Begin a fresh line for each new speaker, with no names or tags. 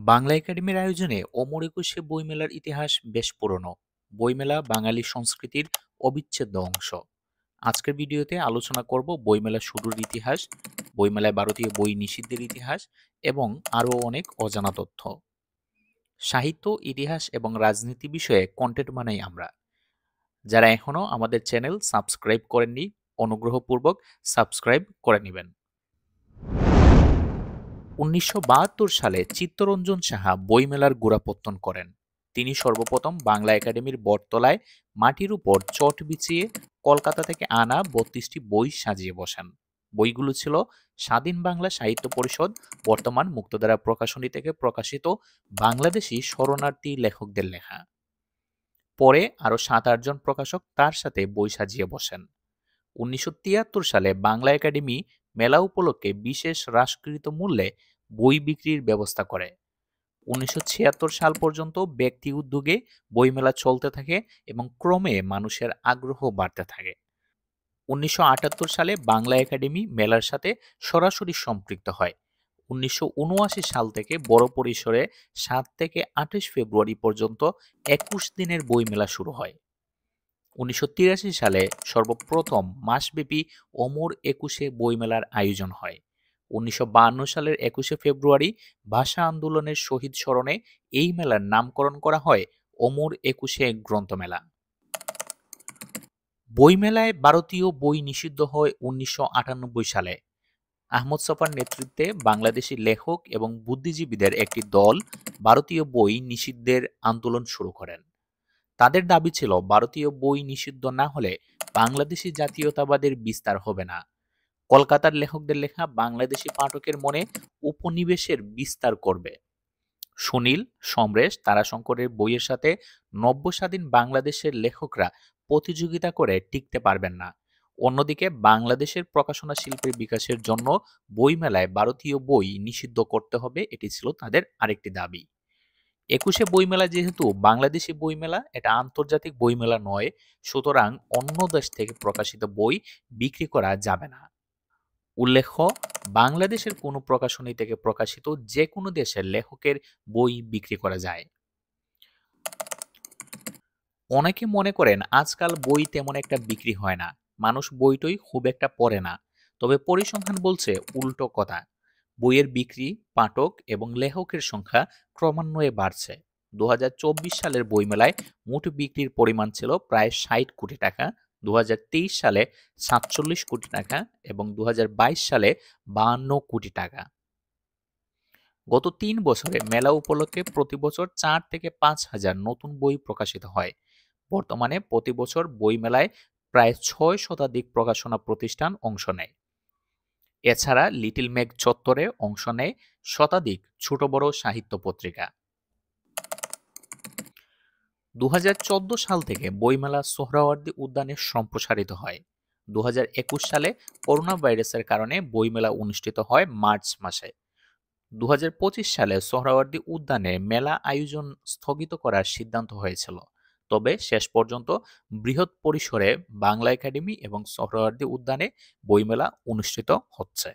বাংলা একাডেমির আয়োজনে অমর একুশে বইমেলার ইতিহাস বেশ পুরনো। বইমেলা বাঙালি সংস্কৃতির অবিচ্ছেদ্য অংশ। আজকের ভিডিওতে আলোচনা করব বইমেলা শুরুর ইতিহাস, বইমেলায় ভারতীয় বই নিষিদ্ধের ইতিহাস এবং আরও অনেক অজানা তথ্য। সাহিত্য, ইতিহাস এবং রাজনীতি বিষয়ে কন্টেন্ট বানাই আমরা। যারা এখনো আমাদের চ্যানেল সাবস্ক্রাইব করেননি, অনুগ্রহপূর্বক সাবস্ক্রাইব করে নেবেন। ১৯৭২ সালে চিত্তরঞ্জন সাহা বইমেলার গোড়াপত্তন করেন। তিনি সর্বপ্রথম বাংলা একাডেমির বটতলায় মাটির উপর চট বিছিয়ে কলকাতা থেকে আনা ৩২টি বই সাজিয়ে বসেন। বইগুলো ছিল স্বাধীন বাংলা সাহিত্য পরিষদ, বর্তমান মুক্তধারা প্রকাশনী থেকে প্রকাশিত বাংলাদেশি শরণার্থী লেখকদের লেখা। পরে আরও ৭-৮ জন প্রকাশক তার সাথে বই সাজিয়ে বসেন। ১৯৭৩ সালে বাংলা একাডেমি মেলা উপলক্ষে বিশেষ হ্রাসকৃত মূল্যে বই বিক্রির ব্যবস্থা করে। ১৯৭৬ সাল পর্যন্ত ব্যক্তি উদ্যোগে বইমেলা চলতে থাকে এবং ক্রমে মানুষের আগ্রহ বাড়তে থাকে। ১৯৭৮ সালে বাংলা একাডেমি মেলার সাথে সরাসরি সম্পৃক্ত হয়। ১৯৭৯ সাল থেকে বড় পরিসরে ৭ থেকে ২৮ ফেব্রুয়ারি পর্যন্ত ২১ দিনের বইমেলা শুরু হয়। ১৯৮৩ সালে সর্বপ্রথম মাসব্যাপী অমর একুশে বইমেলার আয়োজন হয়। ১৯৫২ সালের ২১শে ফেব্রুয়ারি ভাষা আন্দোলনের শহীদ স্মরণে এই মেলার নামকরণ করা হয় অমর একুশে গ্রন্থমেলা। বইমেলায় ভারতীয় বই নিষিদ্ধ হয় ১৯৯৮ সালে। আহমদ ছফার নেতৃত্বে বাংলাদেশি লেখক এবং বুদ্ধিজীবীদের একটি দল ভারতীয় বই নিষিদ্ধের আন্দোলন শুরু করেন। তাদের দাবি ছিল ভারতীয় বই নিষিদ্ধ না হলে বাংলাদেশি জাতীয়তাবাদের বিস্তার হবে না। কলকাতার লেখকদের লেখা বাংলাদেশি পাঠকের মনে উপনিবেশের বিস্তার করবে। সুনীল, সমরেশ, তারাশঙ্করের বইয়ের সাথে নব্য স্বাধীন বাংলাদেশের লেখকরা প্রতিযোগিতা করে টিকতে পারবেন না। অন্যদিকে বাংলাদেশের প্রকাশনা শিল্পের বিকাশের জন্য বইমেলায় ভারতীয় বই নিষিদ্ধ করতে হবে, এটি ছিল তাদের আরেকটি দাবি। একুশে বইমেলা যেহেতু বাংলাদেশি বইমেলা, এটা আন্তর্জাতিক বইমেলা নয়, সুতরাং অন্য দেশ থেকে প্রকাশিত বই বিক্রি করা যাবে না। উল্লেখ্য, বাংলাদেশের কোনো প্রকাশনী থেকে প্রকাশিত যে কোনো দেশের লেখকের বই বিক্রি করা যায়। অনেকে মনে করেন আজকাল বই তেমন একটা বিক্রি হয় না, মানুষ বইটই খুব একটা পড়ে না। তবে পরিসংখ্যান বলছে উল্টো কথা। বইয়ের বিক্রি, পাঠক এবং লেখকের সংখ্যা ক্রমান্বয়ে বাড়ছে। ২০২৪ সালের বইমেলায় মোট বিক্রির পরিমাণ ছিল প্রায় ৬০ কোটি টাকা, ২০২৩ সালে ৪৭ কোটি টাকা এবং ২০২২ সালে ৫২ কোটি টাকা। গত ৩ বছরে মেলা উপলক্ষে প্রতি বছর ৪ থেকে ৫ হাজার নতুন বই প্রকাশিত হয়। বর্তমানে প্রতি বছর বইমেলায় প্রায় ৬ শতাধিক প্রকাশনা প্রতিষ্ঠান অংশ নেয়। এছাড়া লিটল মেঘ চত্বরে অংশ নেয় শতাধিক ছোট বড় সাহিত্য পত্রিকা। ২০১৪ সাল থেকে বইমেলা সোহরাওয়ার্দী উদ্যানে সম্প্রসারিত হয়। ২০২১ সালে করোনা ভাইরাসের কারণে বইমেলা অনুষ্ঠিত হয় মার্চ মাসে। ২০২৫ সালে সোহরাওয়ার্দী উদ্যানে মেলা আয়োজন স্থগিত করার সিদ্ধান্ত হয়েছিল, তবে শেষ পর্যন্ত বৃহৎ পরিসরে বাংলা একাডেমি এবং সোহরাওয়ার্দী উদ্যানে বইমেলা অনুষ্ঠিত হচ্ছে।